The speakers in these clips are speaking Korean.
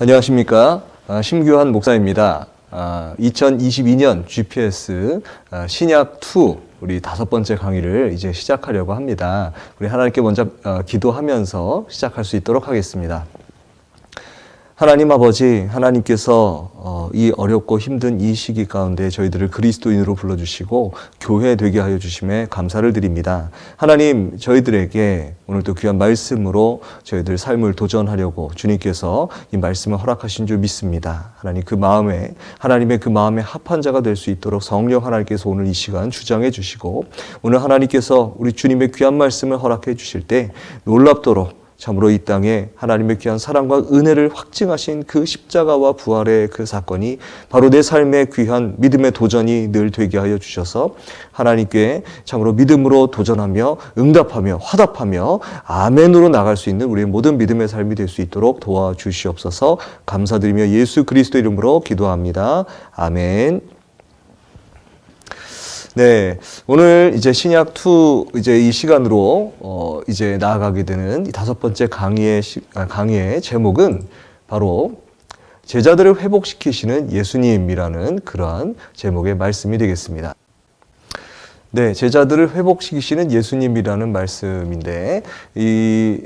안녕하십니까. 심규환 목사입니다. 2022년 GPS 신약2 우리 5번째 강의를 이제 시작하려고 합니다. 우리 하나님께 먼저 기도하면서 시작할 수 있도록 하겠습니다. 하나님 아버지, 하나님께서 이 어렵고 힘든 이 시기 가운데 저희들을 그리스도인으로 불러주시고 교회 되게 하여 주심에 감사를 드립니다. 하나님, 저희들에게 오늘도 귀한 말씀으로 저희들 삶을 도전하려고 주님께서 이 말씀을 허락하신 줄 믿습니다. 하나님, 하나님의 그 마음에 합한 자가 될 수 있도록 성령 하나님께서 오늘 이 시간 주장해 주시고, 오늘 하나님께서 우리 주님의 귀한 말씀을 허락해 주실 때 놀랍도록 참으로 이 땅에 하나님의 귀한 사랑과 은혜를 확증하신 그 십자가와 부활의 그 사건이 바로 내 삶의 귀한 믿음의 도전이 늘 되게 하여 주셔서 하나님께 참으로 믿음으로 도전하며 응답하며 화답하며 아멘으로 나갈 수 있는 우리의 모든 믿음의 삶이 될 수 있도록 도와주시옵소서. 감사드리며 예수 그리스도 이름으로 기도합니다. 아멘. 네, 오늘 이제 신약2 이제 이 시간으로 이제 나아가게 되는 이 5번째 강의의 제목은 바로 제자들을 회복시키시는 예수님이라는 그러한 제목의 말씀이 되겠습니다. 네, 제자들을 회복시키시는 예수님이라는 말씀인데 이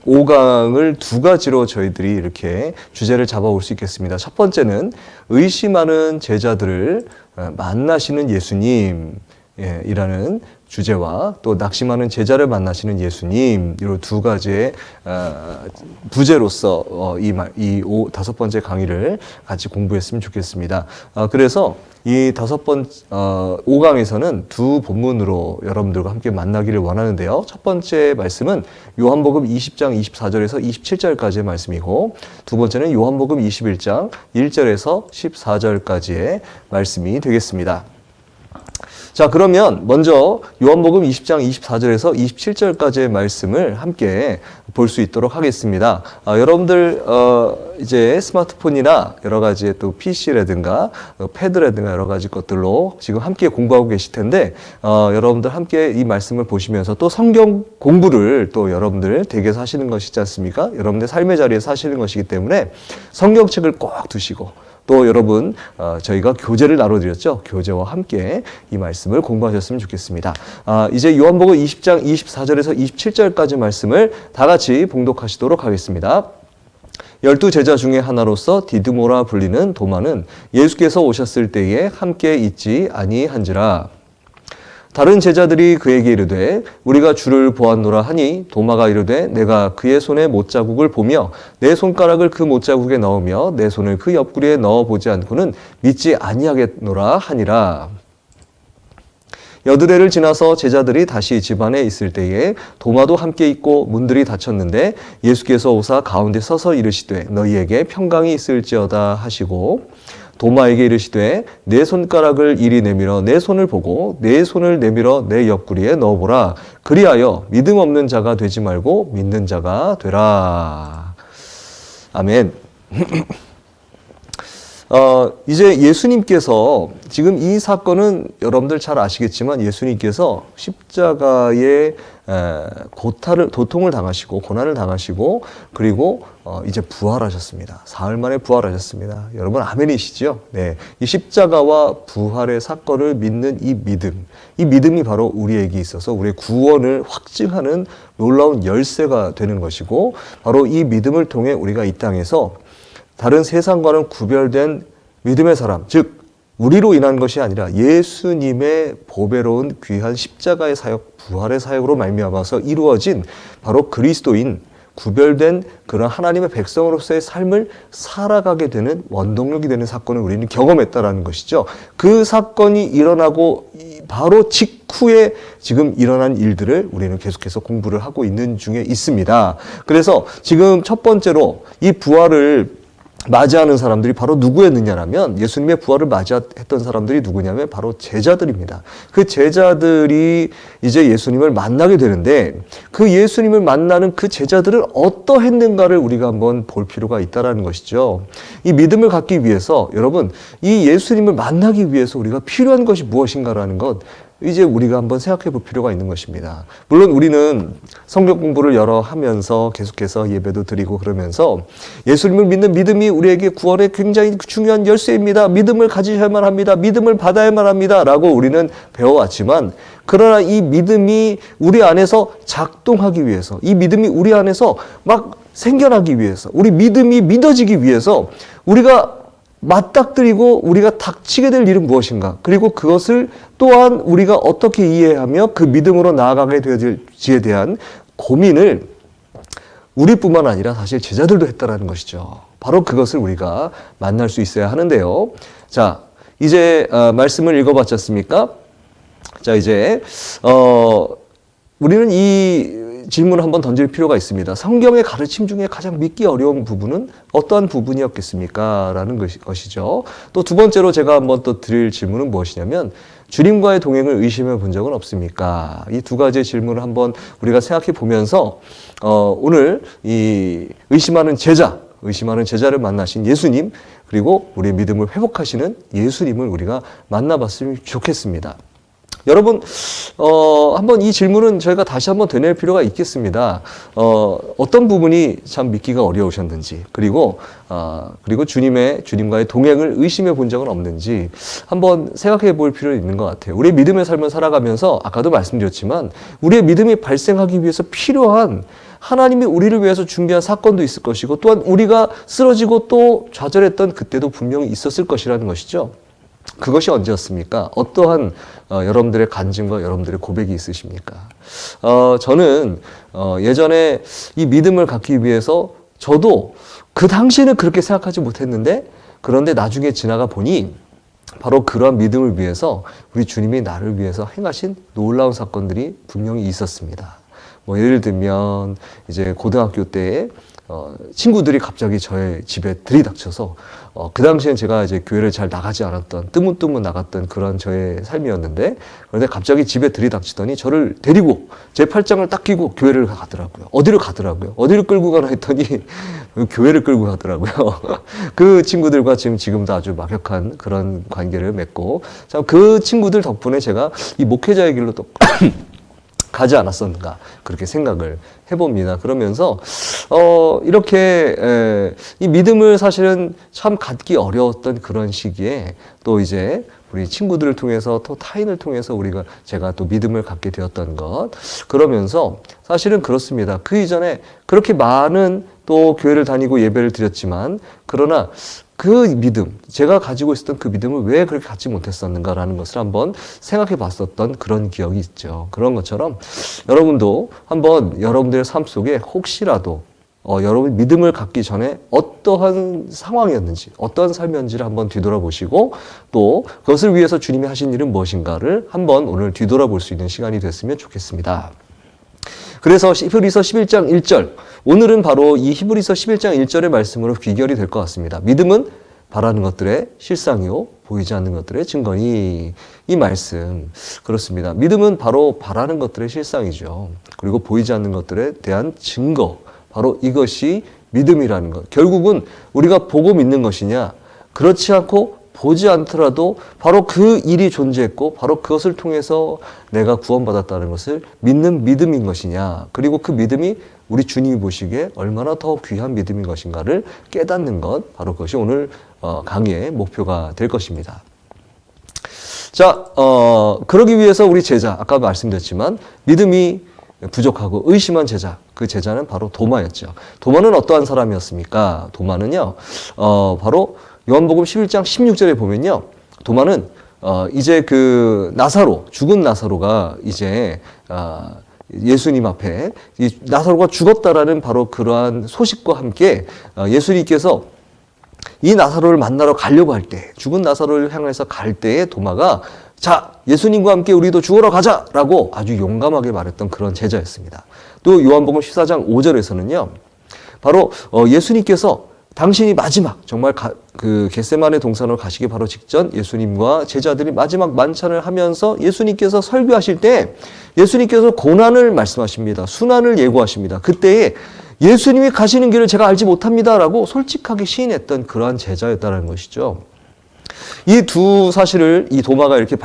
5강을 두 가지로 저희들이 이렇게 주제를 잡아올 수 있겠습니다. 첫 번째는 의심하는 제자들을 만나시는 예수님이라는 주제와 또 낙심하는 제자를 만나시는 예수님, 이 두 가지의 부제로서 이 5번째 강의를 같이 공부했으면 좋겠습니다. 그래서 이 5강에서는 두 본문으로 여러분들과 함께 만나기를 원하는데요. 첫 번째 말씀은 요한복음 20장 24절에서 27절까지의 말씀이고, 두 번째는 요한복음 21장 1절에서 14절까지의 말씀이 되겠습니다. 자, 그러면 먼저 요한복음 20장 24절에서 27절까지의 말씀을 함께 볼 수 있도록 하겠습니다. 여러분들 이제 스마트폰이나 여러 가지 또 PC라든가 패드라든가 여러 가지 것들로 지금 함께 공부하고 계실 텐데 여러분들 함께 이 말씀을 보시면서 또 성경 공부를 또 여러분들 댁에서 하시는 것이지 않습니까? 여러분들 삶의 자리에서 하시는 것이기 때문에 성경책을 꼭 두시고, 또 여러분 저희가 교재를 나눠드렸죠. 교재와 함께 이 말씀을 공부하셨으면 좋겠습니다. 이제 요한복음 20장 24절에서 27절까지 말씀을 다 같이 봉독하시도록 하겠습니다. 12제자 중에 하나로서 디드모라 불리는 도마는 예수께서 오셨을 때에 함께 있지 아니한지라. 다른 제자들이 그에게 이르되 우리가 주를 보았노라 하니, 도마가 이르되 내가 그의 손에 못자국을 보며 내 손가락을 그 못자국에 넣으며 내 손을 그 옆구리에 넣어보지 않고는 믿지 아니하겠노라 하니라. 여드레를 지나서 제자들이 다시 집안에 있을 때에 도마도 함께 있고 문들이 닫혔는데 예수께서 오사 가운데 서서 이르시되 너희에게 평강이 있을지어다 하시고, 도마에게 이르시되 내 손가락을 이리 내밀어 내 손을 보고 내 손을 내밀어 내 옆구리에 넣어보라. 그리하여 믿음 없는 자가 되지 말고 믿는 자가 되라. 아멘. 이제 예수님께서 지금 이 사건은 여러분들 잘 아시겠지만 예수님께서 십자가의 고통을 당하시고 고난을 당하시고 그리고 이제 부활하셨습니다. 사흘 만에 부활하셨습니다. 여러분 아멘이시죠? 네, 이 십자가와 부활의 사건을 믿는 이 믿음이 바로 우리에게 있어서 우리의 구원을 확증하는 놀라운 열쇠가 되는 것이고, 바로 이 믿음을 통해 우리가 이 땅에서 다른 세상과는 구별된 믿음의 사람, 즉 우리로 인한 것이 아니라 예수님의 보배로운 귀한 십자가의 사역, 부활의 사역으로 말미암아서 이루어진 바로 그리스도인, 구별된 그런 하나님의 백성으로서의 삶을 살아가게 되는 원동력이 되는 사건을 우리는 경험했다라는 것이죠. 그 사건이 일어나고 바로 직후에 지금 일어난 일들을 우리는 계속해서 공부를 하고 있는 중에 있습니다. 그래서 지금 첫 번째로 이 부활을 맞이하는 사람들이 바로 누구였느냐라면, 예수님의 부활을 맞이했던 사람들이 누구냐면 바로 제자들입니다. 그 제자들이 이제 예수님을 만나게 되는데, 그 예수님을 만나는 그 제자들은 어떠했는가를 우리가 한번 볼 필요가 있다는 것이죠. 이 믿음을 갖기 위해서 여러분, 이 예수님을 만나기 위해서 우리가 필요한 것이 무엇인가라는 것, 이제 우리가 한번 생각해 볼 필요가 있는 것입니다. 물론 우리는 성경 공부를 여러 하면서 계속해서 예배도 드리고 그러면서 예수님을 믿는 믿음이 우리에게 구원의 굉장히 중요한 열쇠입니다. 믿음을 가지셔야만 합니다. 믿음을 받아야만 합니다. 라고 우리는 배워왔지만 그러나 이 믿음이 우리 안에서 작동하기 위해서, 이 믿음이 우리 안에서 막 생겨나기 위해서, 우리 믿음이 믿어지기 위해서 우리가 맞닥뜨리고 우리가 닥치게 될 일은 무엇인가? 그리고 그것을 또한 우리가 어떻게 이해하며 그 믿음으로 나아가게 될지에 대한 고민을 우리뿐만 아니라 사실 제자들도 했다라는 것이죠. 바로 그것을 우리가 만날 수 있어야 하는데요. 자, 이제 말씀을 읽어봤지 않습니까? 자, 이제 우리는 이 질문을 한번 던질 필요가 있습니다. 성경의 가르침 중에 가장 믿기 어려운 부분은 어떠한 부분이었겠습니까? 라는 것이죠. 또 두 번째로 제가 한번 또 드릴 질문은 무엇이냐면 주님과의 동행을 의심해 본 적은 없습니까? 이 두 가지의 질문을 한번 우리가 생각해 보면서 오늘 이 의심하는 제자를 만나신 예수님, 그리고 우리의 믿음을 회복하시는 예수님을 우리가 만나봤으면 좋겠습니다. 여러분, 한번 이 질문은 저희가 다시 한번 되뇌일 필요가 있겠습니다. 어떤 부분이 참 믿기가 어려우셨는지, 그리고 주님과의 동행을 의심해 본 적은 없는지 한번 생각해 볼 필요가 있는 것 같아요. 우리의 믿음의 삶을 살아가면서 아까도 말씀드렸지만 우리의 믿음이 발생하기 위해서 필요한 하나님이 우리를 위해서 준비한 사건도 있을 것이고 또한 우리가 쓰러지고 또 좌절했던 그때도 분명히 있었을 것이라는 것이죠. 그것이 언제였습니까? 어떠한 여러분들의 간증과 여러분들의 고백이 있으십니까? 저는 예전에 이 믿음을 갖기 위해서 저도 그 당시에는 그렇게 생각하지 못했는데 그런데 나중에 지나가 보니 바로 그러한 믿음을 위해서 우리 주님이 나를 위해서 행하신 놀라운 사건들이 분명히 있었습니다. 뭐 예를 들면 이제 고등학교 때에 친구들이 갑자기 저의 집에 들이닥쳐서 그 당시엔 제가 이제 교회를 잘 나가지 않았던 뜨문뜨문 나갔던 그런 저의 삶이었는데 그런데 갑자기 집에 들이닥치더니 저를 데리고 제 팔짱을 딱 끼고 교회를 가더라고요. 어디를 끌고 가나 했더니 교회를 끌고 가더라고요. 그 친구들과 지금도 아주 막역한 그런 관계를 맺고 참 그 친구들 덕분에 제가 이 목회자의 길로 또 가지 않았었는가 그렇게 생각을 해봅니다. 그러면서 이렇게 이 믿음을 사실은 참 갖기 어려웠던 그런 시기에 또 이제 우리 친구들을 통해서 또 타인을 통해서 제가 또 믿음을 갖게 되었던 것 그러면서 사실은 그렇습니다. 그 이전에 그렇게 많은 또 교회를 다니고 예배를 드렸지만 그러나 그 믿음, 제가 가지고 있었던 그 믿음을 왜 그렇게 갖지 못했었는가라는 것을 한번 생각해 봤었던 그런 기억이 있죠. 그런 것처럼 여러분도 한번 여러분들의 삶 속에 혹시라도 여러분 믿음을 갖기 전에 어떠한 상황이었는지, 어떠한 삶이었는지를 한번 뒤돌아보시고 또 그것을 위해서 주님이 하신 일은 무엇인가를 한번 오늘 뒤돌아볼 수 있는 시간이 됐으면 좋겠습니다. 그래서 히브리서 11장 1절, 오늘은 바로 이 히브리서 11장 1절의 말씀으로 귀결이 될 것 같습니다. 믿음은 바라는 것들의 실상이요 보이지 않는 것들의 증거니. 이 말씀 그렇습니다. 믿음은 바로 바라는 것들의 실상이죠. 그리고 보이지 않는 것들에 대한 증거, 바로 이것이 믿음이라는 것. 결국은 우리가 보고 믿는 것이냐, 그렇지 않고 보지 않더라도 바로 그 일이 존재했고 바로 그것을 통해서 내가 구원받았다는 것을 믿는 믿음인 것이냐, 그리고 그 믿음이 우리 주님이 보시기에 얼마나 더 귀한 믿음인 것인가를 깨닫는 것, 바로 그것이 오늘 강의의 목표가 될 것입니다. 자, 그러기 위해서 우리 제자, 아까 말씀드렸지만 믿음이 부족하고 의심한 제자, 그 제자는 바로 도마였죠. 도마는 어떠한 사람이었습니까? 도마는요, 바로 요한복음 11장 16절에 보면요, 도마는 이제 그 죽은 나사로가 이제 예수님 앞에 이 나사로가 죽었다라는 바로 그러한 소식과 함께 예수님께서 이 나사로를 만나러 가려고 할 때, 죽은 나사로를 향해서 갈 때에 도마가 자, 예수님과 함께 우리도 죽으러 가자라고 아주 용감하게 말했던 그런 제자였습니다. 또 요한복음 14장 5절에서는요, 바로 예수님께서 당신이 마지막 정말 그 겟세마네 동산으로 가시기 바로 직전 예수님과 제자들이 마지막 만찬을 하면서 예수님께서 설교하실 때 예수님께서 고난을 말씀하십니다. 순환을 예고하십니다. 그때에 예수님이 가시는 길을 제가 알지 못합니다라고 솔직하게 시인했던 그러한 제자였다는 것이죠. 이 두 사실을 이 도마가 이렇게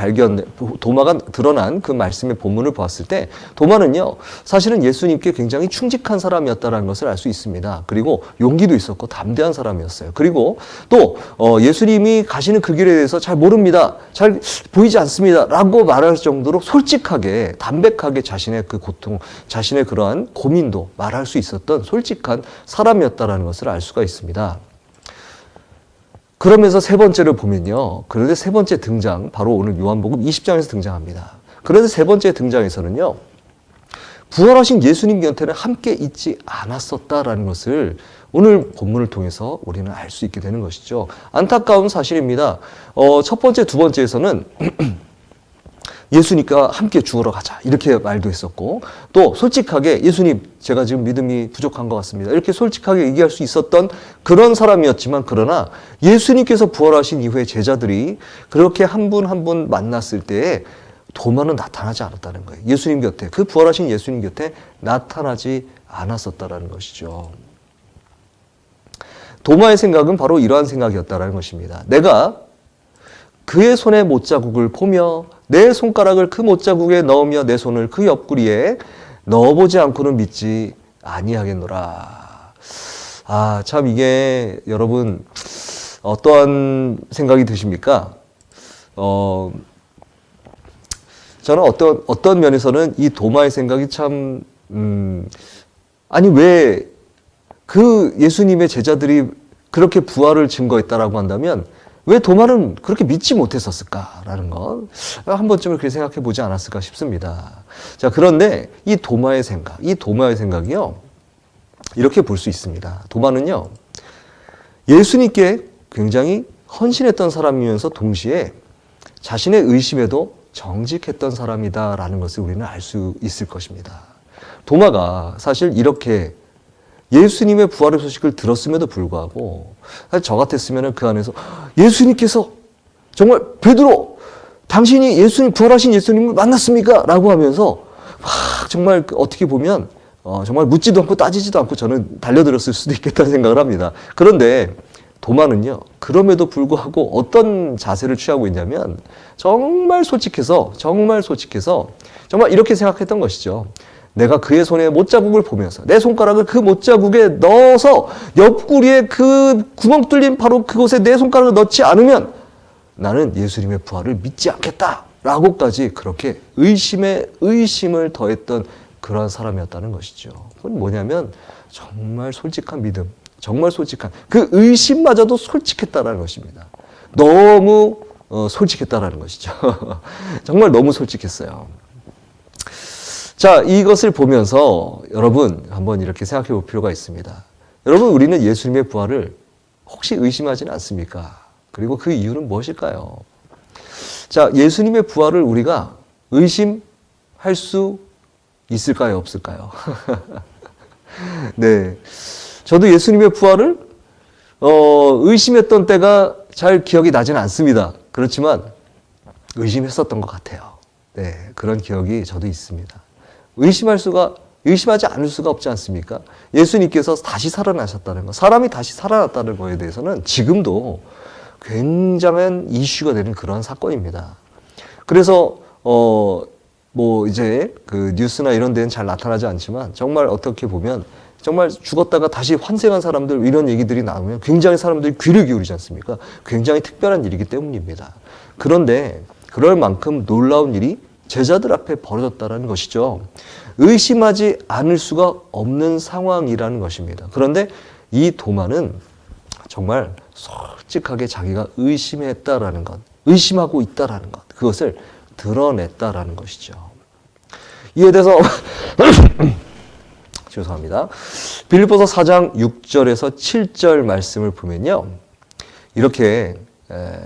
도마가 드러난 그 말씀의 본문을 보았을 때 도마는요, 사실은 예수님께 굉장히 충직한 사람이었다는 것을 알 수 있습니다. 그리고 용기도 있었고 담대한 사람이었어요. 그리고 또 예수님이 가시는 그 길에 대해서 잘 모릅니다, 잘 보이지 않습니다 라고 말할 정도로 솔직하게 담백하게 자신의 그 고통, 자신의 그러한 고민도 말할 수 있었던 솔직한 사람이었다는 것을 알 수가 있습니다. 그러면서 세 번째를 보면요, 그런데 세 번째 등장, 바로 오늘 요한복음 20장에서 등장합니다. 그런데 세 번째 등장에서는요, 부활하신 예수님 곁에는 함께 있지 않았었다라는 것을 오늘 본문을 통해서 우리는 알 수 있게 되는 것이죠. 안타까운 사실입니다. 첫 번째, 두 번째에서는 예수님과 함께 죽으러 가자 이렇게 말도 했었고, 또 솔직하게 예수님, 제가 지금 믿음이 부족한 것 같습니다 이렇게 솔직하게 얘기할 수 있었던 그런 사람이었지만, 그러나 예수님께서 부활하신 이후에 제자들이 그렇게 한 분 한 분 만났을 때에 도마는 나타나지 않았다는 거예요. 예수님 곁에, 그 부활하신 예수님 곁에 나타나지 않았었다는 것이죠. 도마의 생각은 바로 이러한 생각이었다는 것입니다. 내가 그의 손의 못자국을 보며 내 손가락을 그 못자국에 넣으며 내 손을 그 옆구리에 넣어보지 않고는 믿지 아니하겠노라. 아, 참 이게 여러분 어떠한 생각이 드십니까? 저는 어떤 면에서는 이 도마의 생각이 참 아니 왜 그 예수님의 제자들이 그렇게 부활을 증거했다라고 한다면 왜 도마는 그렇게 믿지 못했었을까라는 것, 한 번쯤은 그렇게 생각해 보지 않았을까 싶습니다. 자, 그런데 이 도마의 생각이요, 이렇게 볼 수 있습니다. 도마는요, 예수님께 굉장히 헌신했던 사람이면서 동시에 자신의 의심에도 정직했던 사람이다라는 것을 우리는 알 수 있을 것입니다. 도마가 사실 이렇게 예수님의 부활의 소식을 들었음에도 불구하고, 사실 저 같았으면 그 안에서 예수님께서 정말 베드로, 당신이 예수님, 부활하신 예수님을 만났습니까? 라고 하면서 막 정말 어떻게 보면 정말 묻지도 않고 따지지도 않고 저는 달려들었을 수도 있겠다는 생각을 합니다. 그런데 도마는요, 그럼에도 불구하고 어떤 자세를 취하고 있냐면 정말 솔직해서 정말 이렇게 생각했던 것이죠. 내가 그의 손에 못자국을 보면서 내 손가락을 그 못자국에 넣어서 옆구리에 그 구멍 뚫린 바로 그곳에 내 손가락을 넣지 않으면 나는 예수님의 부활을 믿지 않겠다라고까지 그렇게 의심에 의심을 더했던 그러한 사람이었다는 것이죠. 그건 뭐냐면 정말 솔직한 믿음, 정말 솔직한 그 의심마저도 솔직했다라는 것입니다. 너무 솔직했다라는 것이죠. 정말 너무 솔직했어요. 자, 이것을 보면서 여러분 한번 이렇게 생각해 볼 필요가 있습니다. 여러분, 우리는 예수님의 부활을 혹시 의심하지는 않습니까? 그리고 그 이유는 무엇일까요? 자, 예수님의 부활을 우리가 의심할 수 있을까요? 없을까요? 네. 저도 예수님의 부활을 의심했던 때가 잘 기억이 나지는 않습니다. 그렇지만 의심했었던 것 같아요. 네, 그런 기억이 저도 있습니다. 의심하지 않을 수가 없지 않습니까? 예수님께서 다시 살아나셨다는 것, 사람이 다시 살아났다는 것에 대해서는 지금도 굉장한 이슈가 되는 그런 사건입니다. 그래서 이제 그 뉴스나 이런 데는 잘 나타나지 않지만 정말 어떻게 보면 정말 죽었다가 다시 환생한 사람들, 이런 얘기들이 나오면 굉장히 사람들이 귀를 기울이지 않습니까? 굉장히 특별한 일이기 때문입니다. 그런데 그럴 만큼 놀라운 일이 제자들 앞에 벌어졌다는 것이죠. 의심하지 않을 수가 없는 상황이라는 것입니다. 그런데 이 도마는 정말 솔직하게 자기가 의심했다라는 것, 의심하고 있다라는 것, 그것을 드러냈다라는 것이죠. 이에 대해서 죄송합니다. 빌립보서 4장 6절에서 7절 말씀을 보면요, 이렇게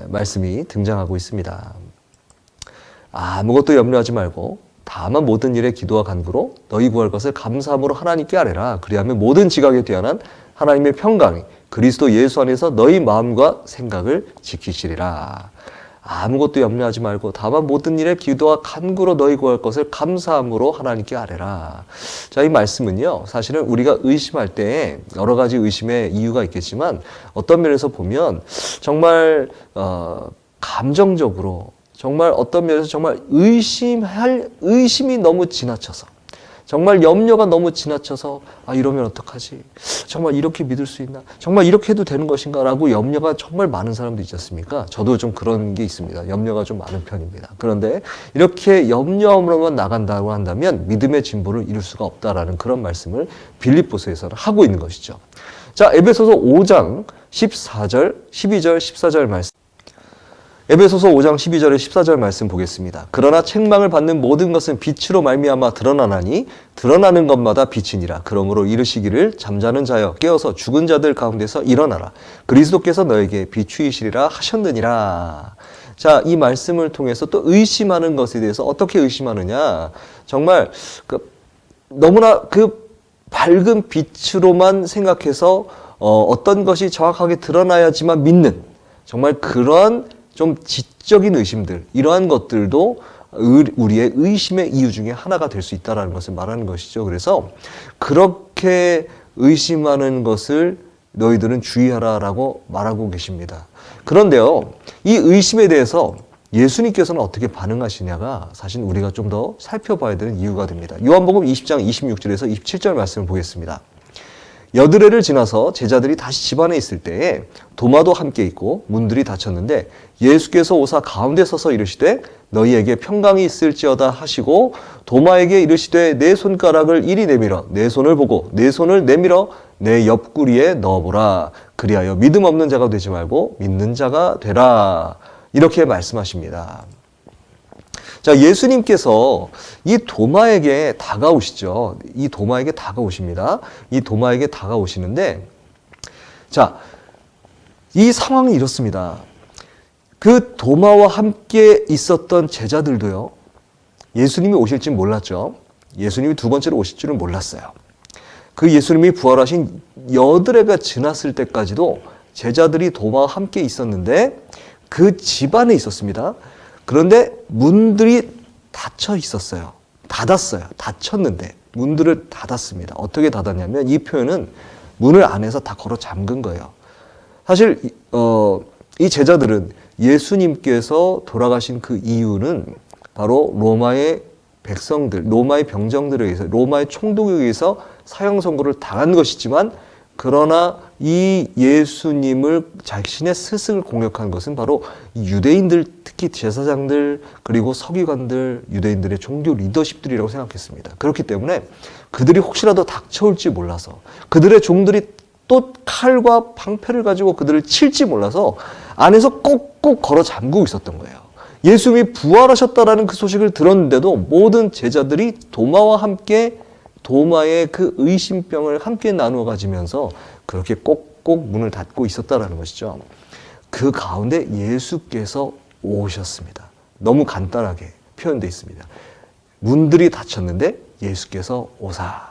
말씀이 등장하고 있습니다. 아무것도 염려하지 말고 다만 모든 일에 기도와 간구로 너희 구할 것을 감사함으로 하나님께 아뢰라. 그리하면 모든 지각에 뛰어난 하나님의 평강이 그리스도 예수 안에서 너희 마음과 생각을 지키시리라. 아무것도 염려하지 말고 다만 모든 일에 기도와 간구로 너희 구할 것을 감사함으로 하나님께 아뢰라. 자, 이 말씀은요, 사실은 우리가 의심할 때 여러 가지 의심의 이유가 있겠지만 어떤 면에서 보면 정말 감정적으로 정말 어떤 면에서 정말 의심이 너무 지나쳐서 정말 염려가 너무 지나쳐서 이러면 어떡하지? 정말 이렇게 믿을 수 있나? 정말 이렇게 해도 되는 것인가? 라고 염려가 정말 많은 사람도 있지 않습니까? 저도 좀 그런 게 있습니다. 염려가 좀 많은 편입니다. 그런데 이렇게 염려함으로만 나간다고 한다면 믿음의 진보를 이룰 수가 없다라는 그런 말씀을 빌립보서에서는 하고 있는 것이죠. 자, 에베소서 5장 14절, 12절, 14절 말씀. 에베소서 5장 12절에 14절 말씀 보겠습니다. 그러나 책망을 받는 모든 것은 빛으로 말미암아 드러나나니 드러나는 것마다 빛이니라. 그러므로 이르시기를 잠자는 자여 깨어서 죽은 자들 가운데서 일어나라. 그리스도께서 너에게 비추이시리라 하셨느니라. 자, 이 말씀을 통해서 또 의심하는 것에 대해서 어떻게 의심하느냐. 정말 너무나 밝은 빛으로만 생각해서 어떤 것이 정확하게 드러나야지만 믿는 정말 그런 좀 지적인 의심들, 이러한 것들도 우리의 의심의 이유 중에 하나가 될 수 있다는 것을 말하는 것이죠. 그래서 그렇게 의심하는 것을 너희들은 주의하라라고 말하고 계십니다. 그런데요, 이 의심에 대해서 예수님께서는 어떻게 반응하시냐가 사실 우리가 좀 더 살펴봐야 되는 이유가 됩니다. 요한복음 20장 26절에서 27절 말씀을 보겠습니다. 여드레를 지나서 제자들이 다시 집안에 있을 때에 도마도 함께 있고 문들이 닫혔는데 예수께서 오사 가운데 서서 이르시되 너희에게 평강이 있을지어다 하시고 도마에게 이르시되 내 손가락을 이리 내밀어 내 손을 보고 내 손을 내밀어 내 옆구리에 넣어보라. 그리하여 믿음 없는 자가 되지 말고 믿는 자가 되라. 이렇게 말씀하십니다. 자, 예수님께서 이 도마에게 다가오시죠. 이 도마에게 다가오십니다. 이 도마에게 다가오시는데, 자, 이 상황이 이렇습니다. 그 도마와 함께 있었던 제자들도요, 예수님이 오실 줄 몰랐죠. 예수님이 두 번째로 오실 줄은 몰랐어요. 그 예수님이 부활하신 여드레가 지났을 때까지도 제자들이 도마와 함께 있었는데, 그 집안에 있었습니다. 그런데 문들이 닫혀 있었어요. 닫았어요. 닫혔는데 문들을 닫았습니다. 어떻게 닫았냐면 이 표현은 문을 안에서 다 걸어 잠근 거예요. 사실 이 제자들은 예수님께서 돌아가신 그 이유는 바로 로마의 백성들, 로마의 병정들에 의해서, 로마의 총독에 의해서 사형 선고를 당한 것이지만 그러나 이 예수님을 자신의 스승을 공격한 것은 바로 유대인들, 특히 제사장들 그리고 서기관들, 유대인들의 종교 리더십들이라고 생각했습니다. 그렇기 때문에 그들이 혹시라도 닥쳐올지 몰라서 그들의 종들이 또 칼과 방패를 가지고 그들을 칠지 몰라서 안에서 꼭꼭 걸어 잠그고 있었던 거예요. 예수님이 부활하셨다라는 그 소식을 들었는데도 모든 제자들이 도마와 함께 도마의 그 의심병을 함께 나누어 가지면서 그렇게 꼭꼭 문을 닫고 있었다라는 것이죠. 그 가운데 예수께서 오셨습니다. 너무 간단하게 표현되어 있습니다. 문들이 닫혔는데 예수께서 오사.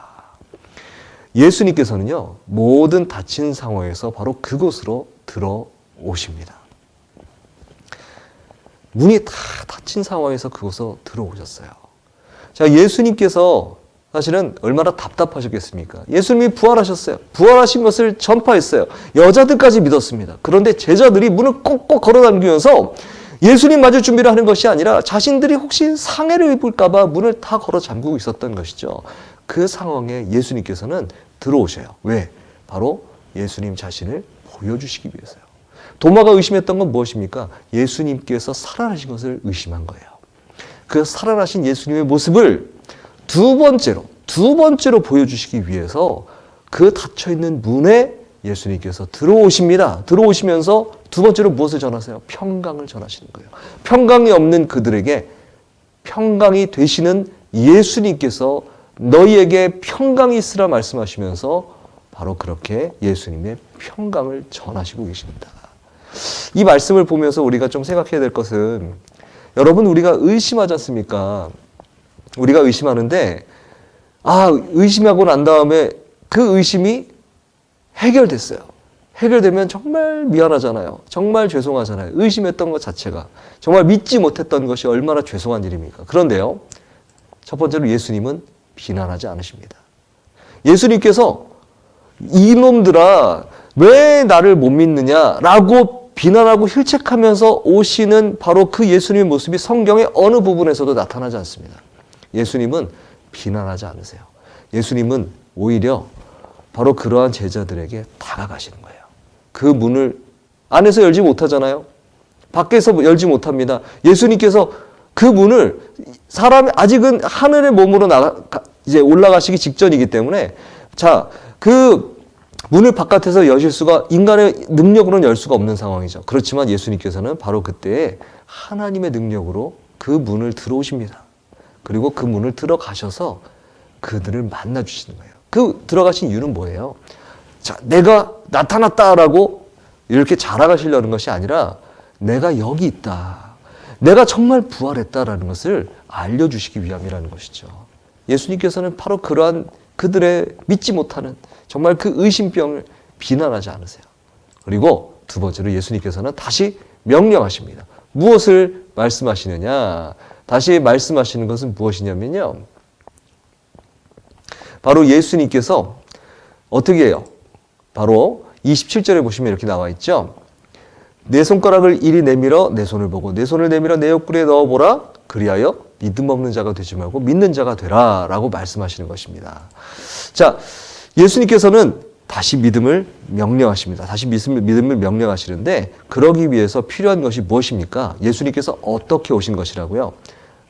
예수님께서는요, 모든 닫힌 상황에서 바로 그곳으로 들어오십니다. 문이 다 닫힌 상황에서 그곳으로 들어오셨어요. 자, 예수님께서 사실은 얼마나 답답하셨겠습니까? 예수님이 부활하셨어요. 부활하신 것을 전파했어요. 여자들까지 믿었습니다. 그런데 제자들이 문을 꼭꼭 걸어당기면서 예수님 맞을 준비를 하는 것이 아니라 자신들이 혹시 상해를 입을까 봐 문을 다 걸어 잠그고 있었던 것이죠. 그 상황에 예수님께서는 들어오셔요. 왜? 바로 예수님 자신을 보여주시기 위해서요. 도마가 의심했던 건 무엇입니까? 예수님께서 살아나신 것을 의심한 거예요. 그 살아나신 예수님의 모습을 두 번째로 보여주시기 위해서 그 닫혀있는 문에 예수님께서 들어오십니다. 들어오시면서 두 번째로 무엇을 전하세요? 평강을 전하시는 거예요. 평강이 없는 그들에게 평강이 되시는 예수님께서 너희에게 평강이 있으라 말씀하시면서 바로 그렇게 예수님의 평강을 전하시고 계십니다. 이 말씀을 보면서 우리가 좀 생각해야 될 것은 여러분, 우리가 의심하지 않습니까? 우리가 의심하는데 의심하고 난 다음에 그 의심이 해결됐어요. 해결되면 정말 미안하잖아요. 정말 죄송하잖아요. 의심했던 것 자체가 정말 믿지 못했던 것이 얼마나 죄송한 일입니까? 그런데요, 첫 번째로 예수님은 비난하지 않으십니다. 예수님께서 이놈들아 왜 나를 못 믿느냐라고 비난하고 힐책하면서 오시는 바로 그 예수님의 모습이 성경의 어느 부분에서도 나타나지 않습니다. 예수님은 비난하지 않으세요. 예수님은 오히려 바로 그러한 제자들에게 다가가시는 거예요. 그 문을 안에서 열지 못하잖아요. 밖에서 열지 못합니다. 예수님께서 그 문을 사람이 아직은 하늘의 몸으로 이제 올라가시기 직전이기 때문에 자, 그 문을 바깥에서 여실 수가 인간의 능력으로는 열 수가 없는 상황이죠. 그렇지만 예수님께서는 바로 그때에 하나님의 능력으로 그 문을 들어오십니다. 그리고 그 문을 들어가셔서 그들을 만나 주시는 거예요. 그 들어가신 이유는 뭐예요? 자, 내가 나타났다라고 이렇게 자랑하시려는 것이 아니라 내가 여기 있다. 내가 정말 부활했다라는 것을 알려주시기 위함이라는 것이죠. 예수님께서는 바로 그러한 그들의 믿지 못하는 정말 그 의심병을 비난하지 않으세요. 그리고 두 번째로 예수님께서는 다시 명령하십니다. 무엇을 말씀하시느냐? 다시 말씀하시는 것은 무엇이냐면요. 바로 예수님께서 어떻게 해요? 바로 27절에 보시면 이렇게 나와 있죠. 내 손가락을 이리 내밀어 내 손을 보고 내 손을 내밀어 내 옆구리에 넣어보라. 그리하여 믿음 없는 자가 되지 말고 믿는 자가 되라 라고 말씀하시는 것입니다. 자, 예수님께서는 다시 믿음을 명령하십니다. 다시 믿음을 명령하시는데 그러기 위해서 필요한 것이 무엇입니까? 예수님께서 어떻게 오신 것이라고요?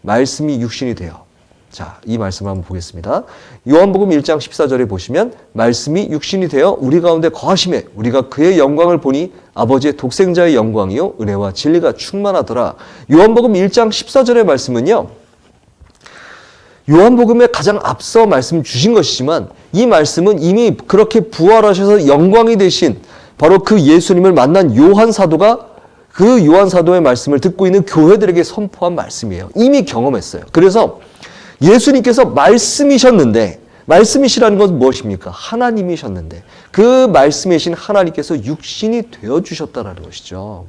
말씀이 육신이 되어. 자, 이 말씀을 한번 보겠습니다. 요한복음 1장 14절에 보시면 말씀이 육신이 되어 우리 가운데 거하심에 우리가 그의 영광을 보니 아버지의 독생자의 영광이요 은혜와 진리가 충만하더라. 요한복음 1장 14절의 말씀은요. 요한복음에 가장 앞서 말씀 주신 것이지만 이 말씀은 이미 그렇게 부활하셔서 영광이 되신 바로 그 예수님을 만난 요한 사도가 그 요한 사도의 말씀을 듣고 있는 교회들에게 선포한 말씀이에요. 이미 경험했어요. 그래서 예수님께서 말씀이셨는데 말씀이시라는 것은 무엇입니까? 하나님이셨는데 그 말씀이신 하나님께서 육신이 되어주셨다는 것이죠.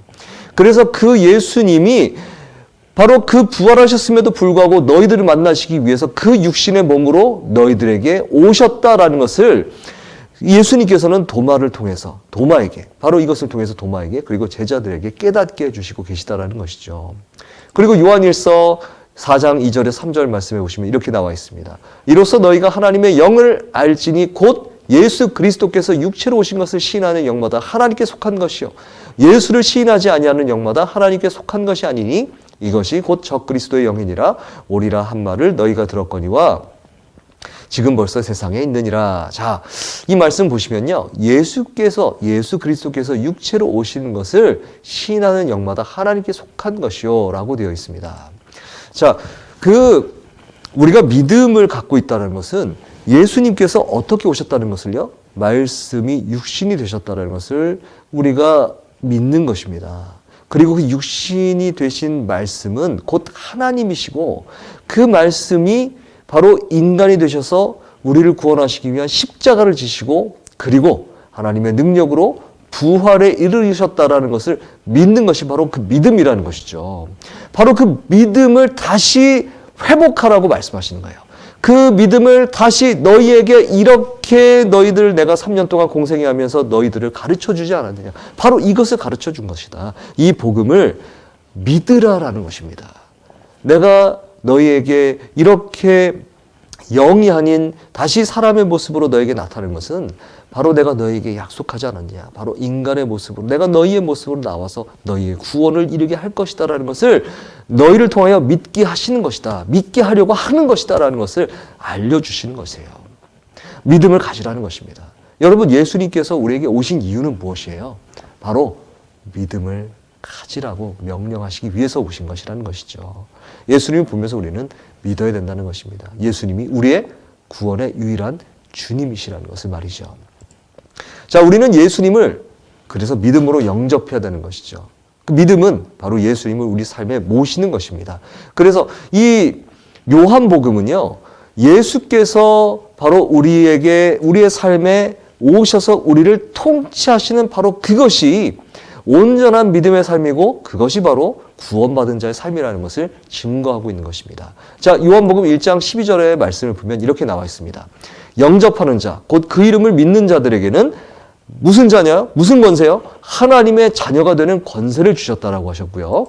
그래서 그 예수님이 바로 그 부활하셨음에도 불구하고 너희들을 만나시기 위해서 그 육신의 몸으로 너희들에게 오셨다라는 것을 예수님께서는 도마를 통해서 도마에게 바로 이것을 통해서 도마에게 그리고 제자들에게 깨닫게 해주시고 계시다라는 것이죠. 그리고 요한일서 4장 2절에 3절 말씀에 보시면 이렇게 나와 있습니다. 이로써 너희가 하나님의 영을 알지니 곧 예수 그리스도께서 육체로 오신 것을 시인하는 영마다 하나님께 속한 것이요 예수를 시인하지 아니하는 영마다 하나님께 속한 것이 아니니 이것이 곧 적그리스도의 영이니라 오리라 한 말을 너희가 들었거니와 지금 벌써 세상에 있느니라. 자, 이 말씀 보시면요. 예수 그리스도께서 육체로 오시는 것을 시인하는 영마다 하나님께 속한 것이요 라고 되어 있습니다. 자, 우리가 믿음을 갖고 있다는 것은 예수님께서 어떻게 오셨다는 것을요? 말씀이 육신이 되셨다는 것을 우리가 믿는 것입니다. 그리고 그 육신이 되신 말씀은 곧 하나님이시고 그 말씀이 바로 인간이 되셔서 우리를 구원하시기 위한 십자가를 지시고 그리고 하나님의 능력으로 부활에 이르셨다라는 것을 믿는 것이 바로 그 믿음이라는 것이죠. 바로 그 믿음을 다시 회복하라고 말씀하시는 거예요. 그 믿음을 다시 너희에게 이렇게 너희들 내가 3년 동안 공생해 하면서 너희들을 가르쳐 주지 않았느냐. 바로 이것을 가르쳐 준 것이다. 이 복음을 믿으라라는 것입니다. 내가 너희에게 이렇게 영이 아닌 다시 사람의 모습으로 너에게 나타나는 것은 바로 내가 너희에게 약속하지 않았냐. 바로 인간의 모습으로 내가 너희의 모습으로 나와서 너희의 구원을 이루게 할 것이다 라는 것을 너희를 통하여 믿게 하시는 것이다. 믿게 하려고 하는 것이다 라는 것을 알려주시는 것이에요. 믿음을 가지라는 것입니다. 여러분 예수님께서 우리에게 오신 이유는 무엇이에요? 바로 믿음을 가지라고 명령하시기 위해서 오신 것이라는 것이죠. 예수님을 보면서 우리는 믿어야 된다는 것입니다. 예수님이 우리의 구원의 유일한 주님이시라는 것을 말이죠. 자, 우리는 예수님을 그래서 믿음으로 영접해야 되는 것이죠. 그 믿음은 바로 예수님을 우리 삶에 모시는 것입니다. 그래서 이 요한복음은요, 예수께서 바로 우리의 삶에 오셔서 우리를 통치하시는 바로 그것이 온전한 믿음의 삶이고 그것이 바로 구원받은 자의 삶이라는 것을 증거하고 있는 것입니다. 자, 요한복음 1장 12절의 말씀을 보면 이렇게 나와 있습니다. 영접하는 자, 곧 그 이름을 믿는 자들에게는 무슨 자냐? 무슨 권세요? 하나님의 자녀가 되는 권세를 주셨다라고 하셨고요.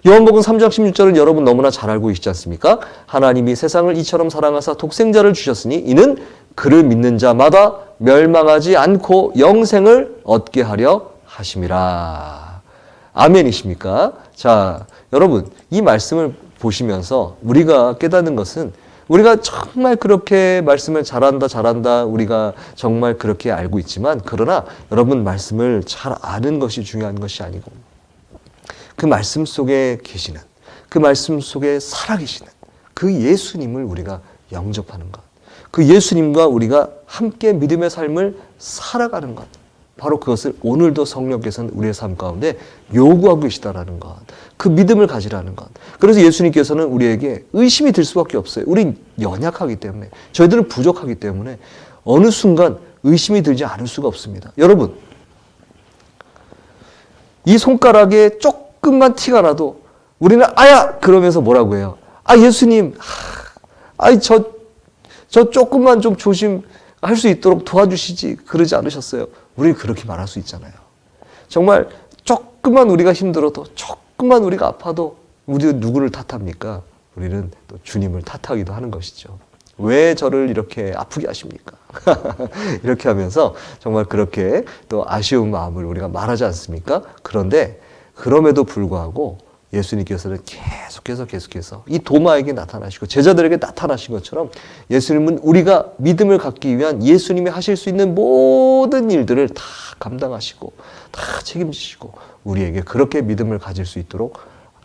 요한복음 3장 16절은 여러분 너무나 잘 알고 계시지 않습니까? 하나님이 세상을 이처럼 사랑하사 독생자를 주셨으니 이는 그를 믿는 자마다 멸망하지 않고 영생을 얻게 하려 하심이라. 아멘이십니까? 자, 여러분 이 말씀을 보시면서 우리가 깨닫는 것은 우리가 정말 그렇게 말씀을 잘한다 우리가 정말 그렇게 알고 있지만 그러나 여러분 말씀을 잘 아는 것이 중요한 것이 아니고 그 말씀 속에 계시는 그 말씀 속에 살아계시는 그 예수님을 우리가 영접하는 것, 그 예수님과 우리가 함께 믿음의 삶을 살아가는 것, 바로 그것을 오늘도 성령께서는 우리의 삶 가운데 요구하고 계시다라는 것, 그 믿음을 가지라는 것. 그래서 예수님께서는 우리에게 의심이 들 수밖에 없어요. 우린 연약하기 때문에, 저희들은 부족하기 때문에 어느 순간 의심이 들지 않을 수가 없습니다. 여러분, 이 손가락에 조금만 티가 나도 우리는 아야! 그러면서 뭐라고 해요? 아, 예수님, 저 조금만 좀 조심할 수 있도록 도와주시지. 그러지 않으셨어요? 우리 그렇게 말할 수 있잖아요. 정말 조금만 우리가 힘들어도, 조금만 우리가 아파도 우리는 누구를 탓합니까? 우리는 또 주님을 탓하기도 하는 것이죠. 왜 저를 이렇게 아프게 하십니까? 이렇게 하면서 정말 그렇게 또 아쉬운 마음을 우리가 말하지 않습니까? 그런데 그럼에도 불구하고 예수님께서는 계속해서 이 도마에게 나타나시고 제자들에게 나타나신 것처럼 예수님은 우리가 믿음을 갖기 위한 예수님이 하실 수 있는 모든 일들을 다 감당하시고 다 책임지시고 우리에게 그렇게 믿음을 가질 수 있도록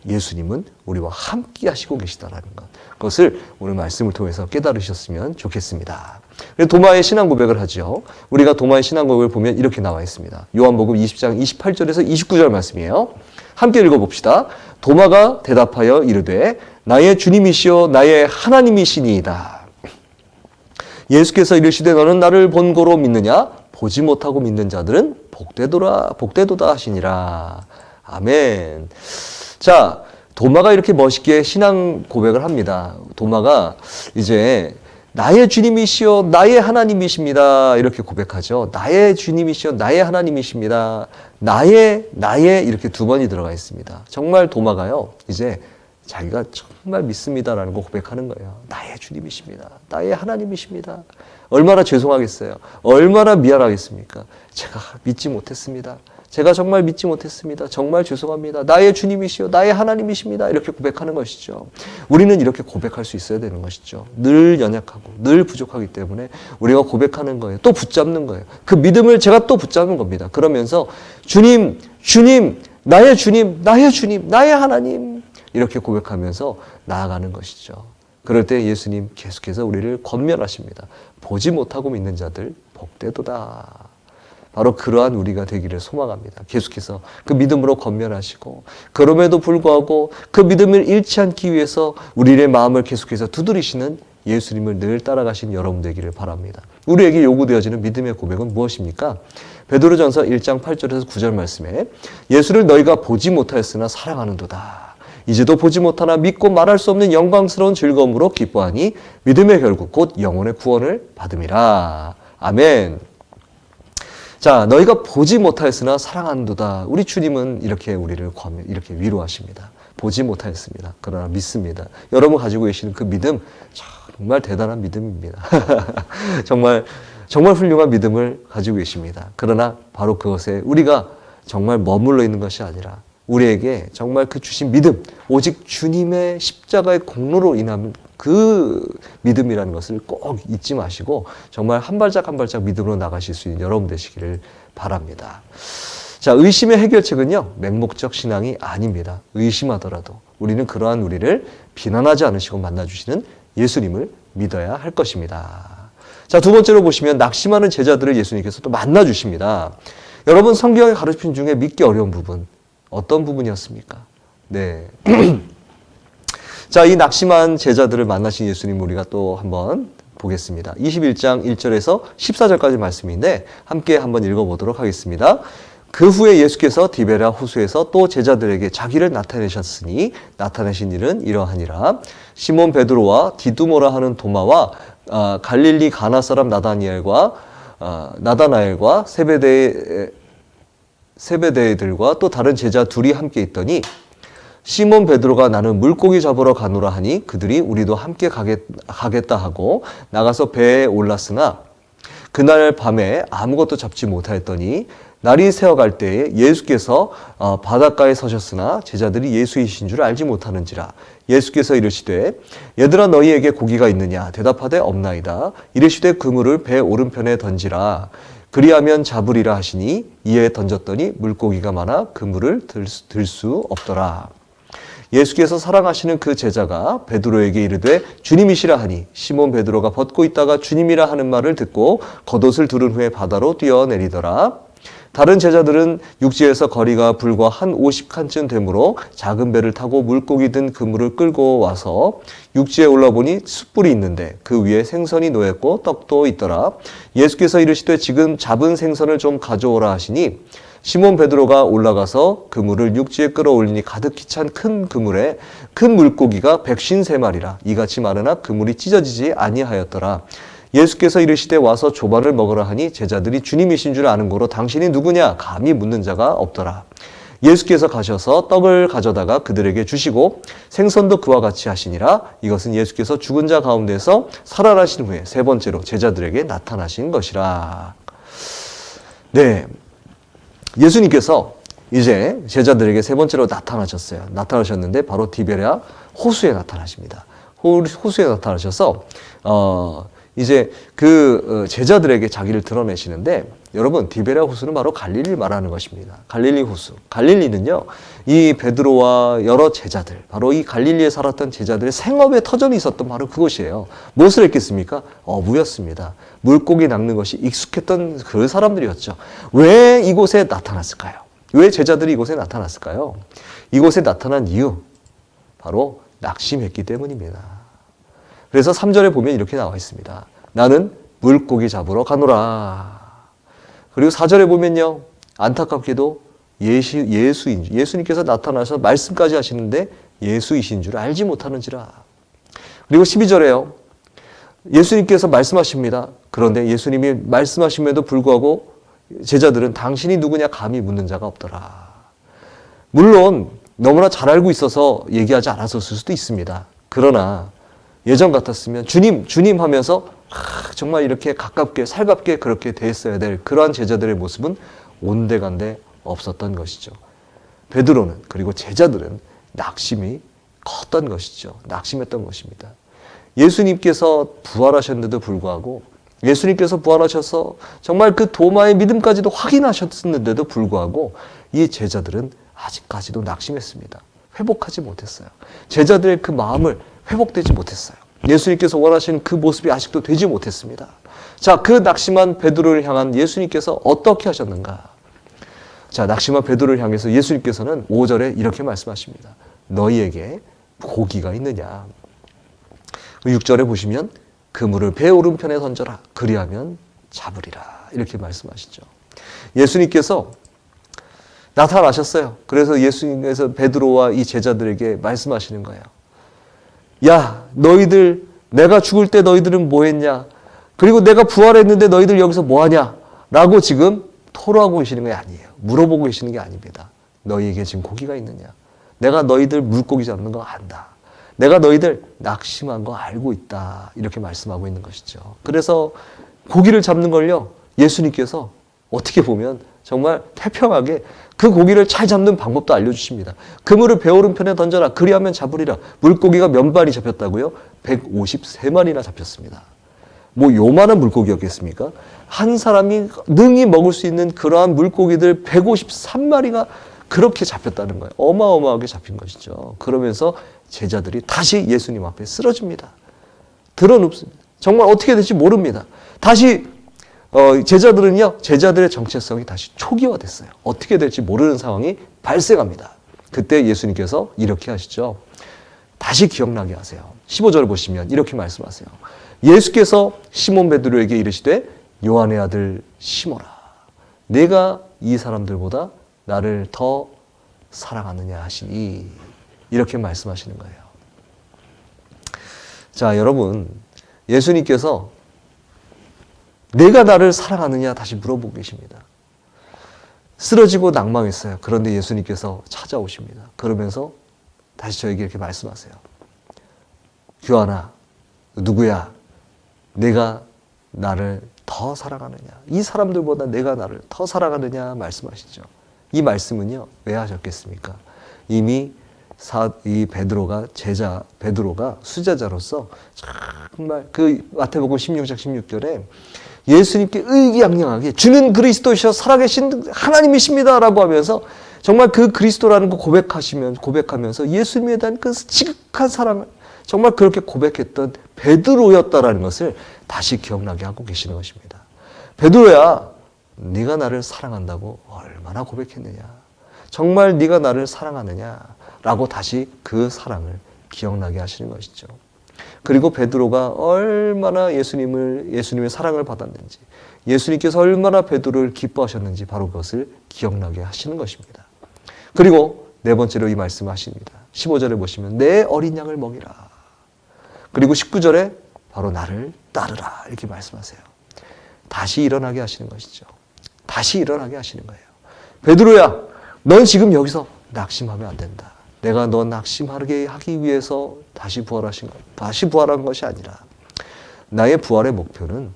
예수님은 우리와 함께 하시고 계시다라는 것, 그것을 오늘 말씀을 통해서 깨달으셨으면 좋겠습니다. 도마의 신앙 고백을 하죠. 우리가 도마의 신앙 고백을 보면 이렇게 나와 있습니다. 요한복음 20장 28절에서 29절 말씀이에요. 함께 읽어봅시다. 도마가 대답하여 이르되 나의 주님이시여 나의 하나님이시니이다. 예수께서 이르시되 너는 나를 본고로 믿느냐? 보지 못하고 믿는 자들은 복되도다 하시니라. 아멘. 자, 도마가 이렇게 멋있게 신앙 고백을 합니다. 도마가 이제 나의 주님이시여 나의 하나님이십니다. 이렇게 고백하죠. 나의 주님이시여 나의 하나님이십니다. 나의 이렇게 두 번이 들어가 있습니다. 정말 도마가요, 이제 자기가 정말 믿습니다라는 거 고백하는 거예요. 나의 주님이십니다. 나의 하나님이십니다. 얼마나 죄송하겠어요. 얼마나 미안하겠습니까? 제가 믿지 못했습니다. 제가 정말 믿지 못했습니다. 정말 죄송합니다. 나의 주님이시여 나의 하나님이십니다. 이렇게 고백하는 것이죠. 우리는 이렇게 고백할 수 있어야 되는 것이죠. 늘 연약하고 늘 부족하기 때문에 우리가 고백하는 거예요. 또 붙잡는 거예요. 그 믿음을 제가 또 붙잡는 겁니다. 그러면서 주님, 나의 주님, 나의 하나님 이렇게 고백하면서 나아가는 것이죠. 그럴 때 예수님 계속해서 우리를 권면하십니다. 보지 못하고 믿는 자들 복되도다. 바로 그러한 우리가 되기를 소망합니다. 계속해서 그 믿음으로 권면하시고 그럼에도 불구하고 그 믿음을 잃지 않기 위해서 우리의 마음을 계속해서 두드리시는 예수님을 늘 따라가신 여러분 되기를 바랍니다. 우리에게 요구되어지는 믿음의 고백은 무엇입니까? 베드로전서 1장 8절에서 9절 말씀에 예수를 너희가 보지 못하였으나 사랑하는도다. 이제도 보지 못하나 믿고 말할 수 없는 영광스러운 즐거움으로 기뻐하니 믿음의 결국 곧 영혼의 구원을 받음이라. 아멘. 자, 너희가 보지 못하였으나 사랑하는도다. 우리 주님은 이렇게 우리를 이렇게 위로하십니다. 보지 못하였습니다. 그러나 믿습니다. 여러분 가지고 계시는 그 믿음 정말 대단한 믿음입니다. 정말 훌륭한 믿음을 가지고 계십니다. 그러나 바로 그것에 우리가 정말 머물러 있는 것이 아니라 우리에게 정말 그 주신 믿음, 오직 주님의 십자가의 공로로 인한 그 믿음이라는 것을 꼭 잊지 마시고 정말 한 발짝 한 발짝 믿음으로 나가실 수 있는 여러분 되시기를 바랍니다. 자, 의심의 해결책은요, 맹목적 신앙이 아닙니다. 의심하더라도 우리는 그러한 우리를 비난하지 않으시고 만나주시는 예수님을 믿어야 할 것입니다. 자, 두 번째로 보시면 낙심하는 제자들을 예수님께서 또 만나주십니다. 여러분 성경의 가르침 중에 믿기 어려운 부분 어떤 부분이었습니까? 네. 자, 이 낙심한 제자들을 만나신 예수님 우리가 또 한번 보겠습니다. 21장 1절에서 14절까지 말씀인데 함께 한번 읽어보도록 하겠습니다. 그 후에 예수께서 디베랴 호수에서 또 제자들에게 자기를 나타내셨으니 나타내신 일은 이러하니라. 시몬 베드로와 디두모라 하는 도마와 갈릴리 가나 사람 나다니엘과 나다나엘과 세베대들과 또 다른 제자 둘이 함께 있더니 시몬 베드로가 나는 물고기 잡으러 가노라 하니 그들이 우리도 함께 가겠다 하고 나가서 배에 올랐으나 그날 밤에 아무것도 잡지 못하였더니 날이 새어갈 때에 예수께서 바닷가에 서셨으나 제자들이 예수이신 줄 알지 못하는지라. 예수께서 이르시되 얘들아 너희에게 고기가 있느냐 대답하되 없나이다. 이르시되 그물을 배 오른편에 던지라. 그리하면 잡으리라 하시니 이에 던졌더니 물고기가 많아 그물을 들 수 없더라. 예수께서 사랑하시는 그 제자가 베드로에게 이르되 주님이시라 하니 시몬 베드로가 벗고 있다가 주님이라 하는 말을 듣고 겉옷을 두른 후에 바다로 뛰어내리더라. 다른 제자들은 육지에서 거리가 불과 한 50칸쯤 되므로 작은 배를 타고 물고기 든 그물을 끌고 와서 육지에 올라보니 숯불이 있는데 그 위에 생선이 놓였고 떡도 있더라. 예수께서 이르시되 지금 잡은 생선을 좀 가져오라 하시니 시몬 베드로가 올라가서 그물을 육지에 끌어올리니 가득히 찬 큰 그물에 큰 물고기가 153마리라. 이같이 많으나 그물이 찢어지지 아니하였더라. 예수께서 이르시되 와서 조반을 먹으라 하니 제자들이 주님이신 줄 아는 고로 당신이 누구냐 감히 묻는 자가 없더라. 예수께서 가셔서 떡을 가져다가 그들에게 주시고 생선도 그와 같이 하시니라. 이것은 예수께서 죽은 자 가운데서 살아나신 후에 세 번째로 제자들에게 나타나신 것이라. 네, 예수님께서 이제 제자들에게 세 번째로 나타나셨어요. 나타나셨는데 바로 디베랴 호수에 나타나십니다. 호수에 나타나셔서 이제 그 제자들에게 자기를 드러내시는데, 여러분 디베랴 호수는 바로 갈릴리를 말하는 것입니다. 갈릴리 호수. 갈릴리는요, 이 베드로와 여러 제자들, 바로 이 갈릴리에 살았던 제자들의 생업의 터전이 있었던 바로 그곳이에요. 무엇을 했겠습니까? 어부였습니다. 물고기 낚는 것이 익숙했던 그 사람들이었죠. 왜 이곳에 나타났을까요? 왜 제자들이 이곳에 나타났을까요? 이곳에 나타난 이유, 바로 낙심했기 때문입니다. 그래서 3절에 보면 이렇게 나와 있습니다. 나는 물고기 잡으러 가노라. 그리고 4절에 보면요, 안타깝게도 예수님께서 나타나셔서 말씀까지 하시는데 예수이신 줄 알지 못하는지라. 그리고 12절에요, 예수님께서 말씀하십니다. 그런데 예수님이 말씀하심에도 불구하고 제자들은 당신이 누구냐 감히 묻는 자가 없더라. 물론 너무나 잘 알고 있어서 얘기하지 않았었을 수도 있습니다. 그러나 예전 같았으면 주님 하면서 정말 이렇게 가깝게 살갑게 그렇게 대했어야 될 그러한 제자들의 모습은 온데간데 없었던 것이죠. 베드로는, 그리고 제자들은 낙심이 컸던 것이죠. 낙심했던 것입니다. 예수님께서 부활하셨는데도 불구하고, 예수님께서 부활하셔서 정말 그 도마의 믿음까지도 확인하셨는데도 불구하고 이 제자들은 아직까지도 낙심했습니다. 회복하지 못했어요. 제자들의 그 마음을 회복되지 못했어요. 예수님께서 원하시는 그 모습이 아직도 되지 못했습니다. 자, 그 낙심한 베드로를 향한 예수님께서 어떻게 하셨는가? 자, 낙심한 베드로를 향해서 예수님께서는 5절에 이렇게 말씀하십니다. 너희에게 고기가 있느냐? 6절에 보시면 그물을 배 오른편에 던져라. 그리하면 잡으리라. 이렇게 말씀하시죠. 예수님께서 나타나셨어요. 그래서 예수님께서 베드로와 이 제자들에게 말씀하시는 거예요. 야, 너희들, 내가 죽을 때 너희들은 뭐 했냐? 그리고 내가 부활했는데 너희들 여기서 뭐 하냐? 라고 지금 토로하고 계시는 게 아니에요. 물어보고 계시는 게 아닙니다. 너희에게 지금 고기가 있느냐? 내가 너희들 물고기 잡는 거 안다. 내가 너희들 낙심한 거 알고 있다. 이렇게 말씀하고 있는 것이죠. 그래서 고기를 잡는 걸요, 예수님께서 어떻게 보면 정말 태평하게 그 고기를 잘 잡는 방법도 알려주십니다. 그물을 배 오른편에 던져라. 그리하면 잡으리라. 물고기가 몇 마리 잡혔다고요? 153마리나 잡혔습니다. 뭐 요만한 물고기였겠습니까? 한 사람이 능히 먹을 수 있는 그러한 물고기들 153마리가 그렇게 잡혔다는 거예요. 어마어마하게 잡힌 것이죠. 그러면서 제자들이 다시 예수님 앞에 쓰러집니다. 드러눕습니다. 정말 어떻게 될지 모릅니다. 다시 제자들은요, 제자들의 정체성이 다시 초기화됐어요. 어떻게 될지 모르는 상황이 발생합니다. 그때 예수님께서 이렇게 하시죠. 다시 기억나게 하세요. 15절을 보시면 이렇게 말씀하세요. 예수께서 시몬 베드로에게 이르시되 요한의 아들 시몬아, 내가 이 사람들보다 나를 더 사랑하느냐 하시니, 이렇게 말씀하시는 거예요. 자, 여러분, 예수님께서 내가 나를 사랑하느냐 다시 물어보고 계십니다. 쓰러지고 낭망했어요. 그런데 예수님께서 찾아오십니다. 그러면서 다시 저에게 이렇게 말씀하세요. 규환아, 누구야? 내가 나를 더 사랑하느냐? 이 사람들보다 내가 나를 더 사랑하느냐 말씀하시죠. 이 말씀은요, 왜 하셨겠습니까? 이미 이 베드로가 수제자로서 정말 그 마태복음 16장 16절에 예수님께 의기양양하게 주는 그리스도시여 살아계신 하나님이십니다라고 하면서 정말 그 그리스도라는 거 고백하면서 예수님에 대한 그 지극한 사랑을 정말 그렇게 고백했던 베드로였다라는 것을 다시 기억나게 하고 계시는 것입니다. 베드로야, 네가 나를 사랑한다고 얼마나 고백했느냐? 정말 네가 나를 사랑하느냐라고 다시 그 사랑을 기억나게 하시는 것이죠. 그리고 베드로가 얼마나 예수님의 사랑을 받았는지, 예수님께서 얼마나 베드로를 기뻐하셨는지 바로 그것을 기억나게 하시는 것입니다. 그리고 네 번째로 이 말씀을 하십니다. 15절에 보시면 내 어린 양을 먹이라. 그리고 19절에 바로 나를 따르라 이렇게 말씀하세요. 다시 일어나게 하시는 것이죠. 다시 일어나게 하시는 거예요. 베드로야, 넌 지금 여기서 낙심하면 안 된다. 내가 너 낙심하게 하기 위해서 다시 부활한 것이 아니라 나의 부활의 목표는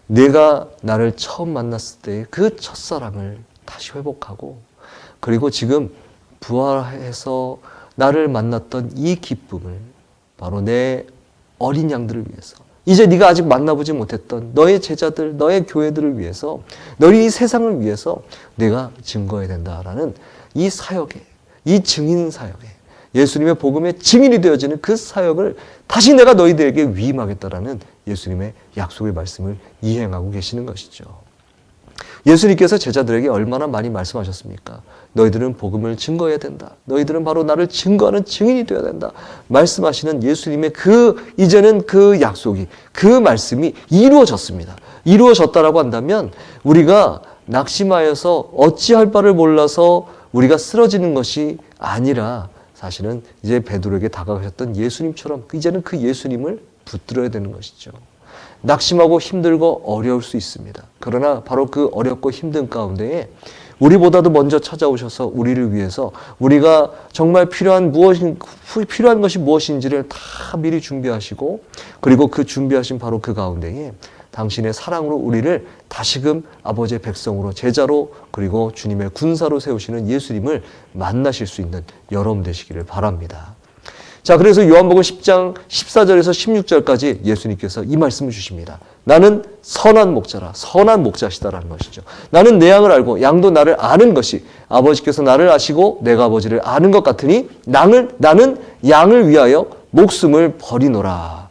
내가 나를 처음 만났을 때의 그 첫사랑을 다시 회복하고 그리고 지금 부활해서 나를 만났던 이 기쁨을 바로 내 어린 양들을 위해서 이제 네가 아직 만나보지 못했던 너의 제자들, 너의 교회들을 위해서 너희 이 세상을 위해서 내가 증거해야 된다라는 이 사역에 이 증인 사역에 예수님의 복음의 증인이 되어지는 그 사역을 다시 내가 너희들에게 위임하겠다라는 예수님의 약속의 말씀을 이행하고 계시는 것이죠. 예수님께서 제자들에게 얼마나 많이 말씀하셨습니까? 너희들은 복음을 증거해야 된다. 너희들은 바로 나를 증거하는 증인이 되어야 된다. 말씀하시는 예수님의 이제는 그 약속이, 그 말씀이 이루어졌습니다. 이루어졌다라고 한다면 우리가 낙심하여서 어찌할 바를 몰라서 우리가 쓰러지는 것이 아니라 사실은 이제 베드로에게 다가가셨던 예수님처럼 이제는 그 예수님을 붙들어야 되는 것이죠. 낙심하고 힘들고 어려울 수 있습니다. 그러나 바로 그 어렵고 힘든 가운데에 우리보다도 먼저 찾아오셔서 우리를 위해서 우리가 정말 필요한 것이 무엇인지를 다 미리 준비하시고 그리고 그 준비하신 바로 그 가운데에 당신의 사랑으로 우리를 다시금 아버지의 백성으로 제자로 그리고 주님의 군사로 세우시는 예수님을 만나실 수 있는 여러분 되시기를 바랍니다. 자, 그래서 요한복음 10장 14절에서 16절까지 예수님께서 이 말씀을 주십니다. 나는 선한 목자라, 선한 목자시다라는 것이죠. 나는 내 양을 알고 양도 나를 아는 것이 아버지께서 나를 아시고 내가 아버지를 아는 것 같으니 나는 양을 위하여 목숨을 버리노라.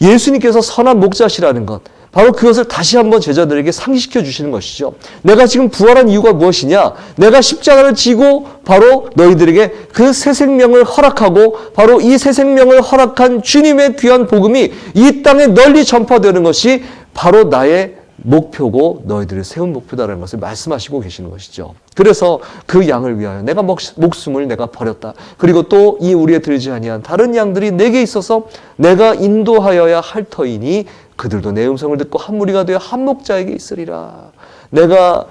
예수님께서 선한 목자시라는 것, 바로 그것을 다시 한번 제자들에게 상기시켜 주시는 것이죠. 내가 지금 부활한 이유가 무엇이냐? 내가 십자가를 지고 바로 너희들에게 그 새 생명을 허락하고 바로 이 새 생명을 허락한 주님의 귀한 복음이 이 땅에 널리 전파되는 것이 바로 나의 목표고 너희들을 세운 목표다라는 것을 말씀하시고 계시는 것이죠. 그래서 그 양을 위하여 내가 목숨을 내가 버렸다. 그리고 또 이 우리에 들지 아니한 다른 양들이 내게 있어서 내가 인도하여야 할 터이니 그들도 내 음성을 듣고 한 무리가 되어 한 목자에게 있으리라. 내가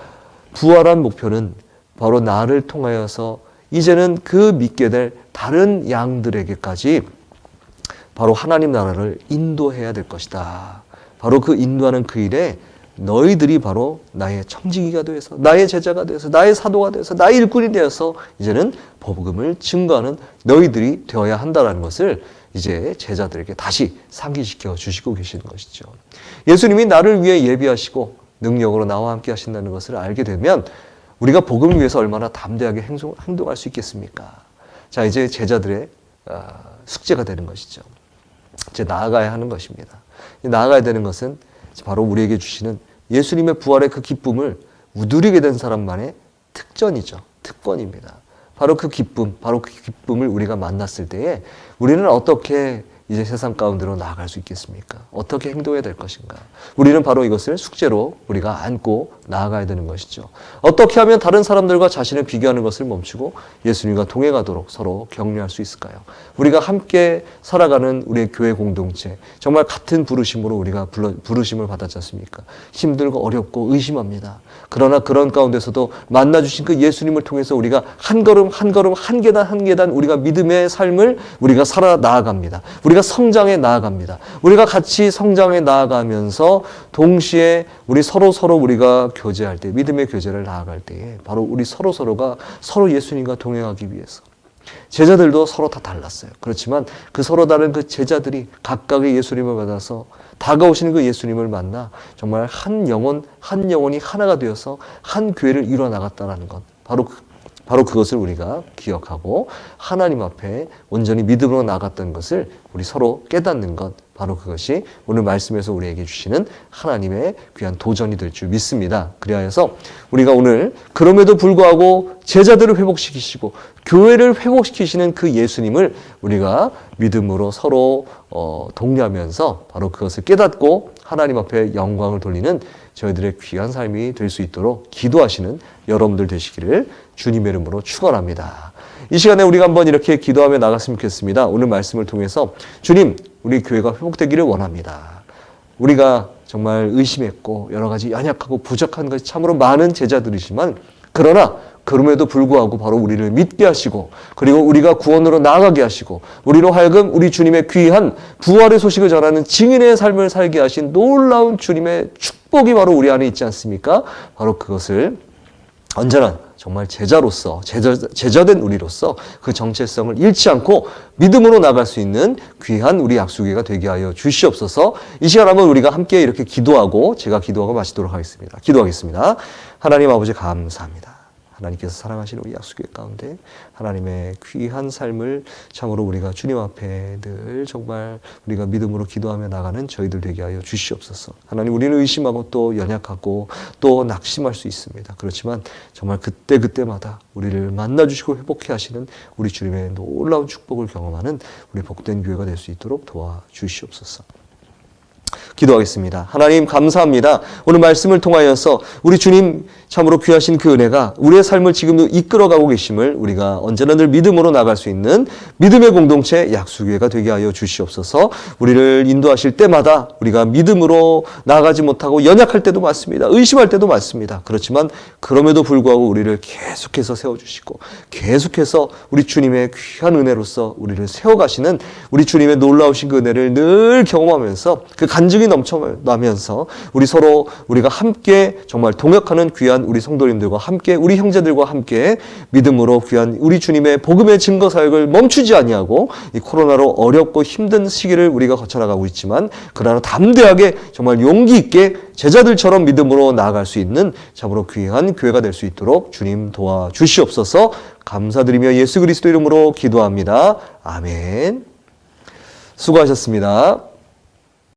부활한 목표는 바로 나를 통하여서 이제는 그 믿게 될 다른 양들에게까지 바로 하나님 나라를 인도해야 될 것이다. 바로 그 인도하는 그 일에 너희들이 바로 나의 청지기가 되어서 나의 제자가 되어서 나의 사도가 되어서 나의 일꾼이 되어서 이제는 복음을 증거하는 너희들이 되어야 한다는 것을 이제 제자들에게 다시 상기시켜 주시고 계시는 것이죠. 예수님이 나를 위해 예비하시고 능력으로 나와 함께 하신다는 것을 알게 되면 우리가 복음을 위해서 얼마나 담대하게 행동할 수 있겠습니까? 자, 이제 제자들의 숙제가 되는 것이죠. 이제 나아가야 하는 것입니다. 나아가야 되는 것은 바로 우리에게 주시는 예수님의 부활의 그 기쁨을 누리게 된 사람만의 특전이죠. 특권입니다. 바로 그 기쁨을 우리가 만났을 때에 우리는 어떻게 이제 세상 가운데로 나아갈 수 있겠습니까? 어떻게 행동해야 될 것인가? 우리는 바로 이것을 숙제로 우리가 안고 나아가야 되는 것이죠. 어떻게 하면 다른 사람들과 자신을 비교하는 것을 멈추고 예수님과 동행하도록 서로 격려할 수 있을까요? 우리가 함께 살아가는 우리의 교회 공동체, 정말 같은 부르심으로 우리가 부르심을 받았지 않습니까? 힘들고 어렵고 의심합니다. 그러나 그런 가운데서도 만나주신 그 예수님을 통해서 우리가 한 걸음 한 걸음 한 계단 한 계단 우리가 믿음의 삶을 우리가 살아 나아갑니다. 우리가 성장해 나아갑니다. 우리가 같이 성장해 나아가면서 동시에 우리 서로 우리가 교제할 때, 믿음의 교제를 나아갈 때에 바로 우리 서로가 서로 예수님과 동행하기 위해서 제자들도 서로 다 달랐어요. 그렇지만 그 서로 다른 그 제자들이 각각의 예수님을 받아서 다가오시는 그 예수님을 만나 정말 한 영혼이 하나가 되어서 한 교회를 이루어 나갔다는 것. 바로 그것을 우리가 기억하고 하나님 앞에 온전히 믿음으로 나갔던 것을 우리 서로 깨닫는 것. 바로 그것이 오늘 말씀에서 우리에게 주시는 하나님의 귀한 도전이 될 줄 믿습니다. 그리하여서 우리가 오늘 그럼에도 불구하고 제자들을 회복시키시고 교회를 회복시키시는 그 예수님을 우리가 믿음으로 서로 독려하면서 바로 그것을 깨닫고 하나님 앞에 영광을 돌리는 저희들의 귀한 삶이 될 수 있도록 기도하시는 여러분들 되시기를 주님의 이름으로 축원합니다. 이 시간에 우리가 한번 이렇게 기도하며 나갔으면 좋겠습니다. 오늘 말씀을 통해서 주님, 우리 교회가 회복되기를 원합니다. 우리가 정말 의심했고 여러 가지 연약하고 부족한 것이 참으로 많은 제자들이지만 그러나 그럼에도 불구하고 바로 우리를 믿게 하시고 그리고 우리가 구원으로 나아가게 하시고 우리로 하여금 우리 주님의 귀한 부활의 소식을 전하는 증인의 삶을 살게 하신 놀라운 주님의 축복이 바로 우리 안에 있지 않습니까? 바로 그것을 언제나 정말 제자로서 제자된 우리로서 그 정체성을 잃지 않고 믿음으로 나갈 수 있는 귀한 우리 약수교회가 되게 하여 주시옵소서. 이 시간 한번 우리가 함께 이렇게 기도하고 제가 기도하고 마치도록 하겠습니다. 기도하겠습니다. 하나님 아버지 감사합니다. 하나님께서 사랑하시는 우리 약수교회 가운데 하나님의 귀한 삶을 참으로 우리가 주님 앞에 늘 정말 우리가 믿음으로 기도하며 나가는 저희들 되게 하여 주시옵소서. 하나님, 우리는 의심하고 또 연약하고 또 낙심할 수 있습니다. 그렇지만 정말 그때마다 우리를 만나주시고 회복해 하시는 우리 주님의 놀라운 축복을 경험하는 우리 복된 교회가 될 수 있도록 도와주시옵소서. 기도하겠습니다. 하나님 감사합니다. 오늘 말씀을 통하여서 우리 주님 참으로 귀하신 그 은혜가 우리의 삶을 지금도 이끌어가고 계심을 우리가 언제나 늘 믿음으로 나갈 수 있는 믿음의 공동체 약수교회가 되게 하여 주시옵소서. 우리를 인도하실 때마다 우리가 믿음으로 나가지 못하고 연약할 때도 많습니다. 의심할 때도 많습니다. 그렇지만 그럼에도 불구하고 우리를 계속해서 세워주시고 계속해서 우리 주님의 귀한 은혜로서 우리를 세워가시는 우리 주님의 놀라우신 그 은혜를 늘 경험하면서 그 간증이 넘쳐나면서 우리가 함께 정말 동역하는 귀한 우리 성도님들과 함께 우리 형제들과 함께 믿음으로 귀한 우리 주님의 복음의 증거 사역을 멈추지 아니하고 이 코로나로 어렵고 힘든 시기를 우리가 거쳐나가고 있지만 그러나 담대하게 정말 용기 있게 제자들처럼 믿음으로 나아갈 수 있는 참으로 귀한 교회가 될 수 있도록 주님 도와주시옵소서. 감사드리며 예수 그리스도 이름으로 기도합니다. 아멘. 수고하셨습니다.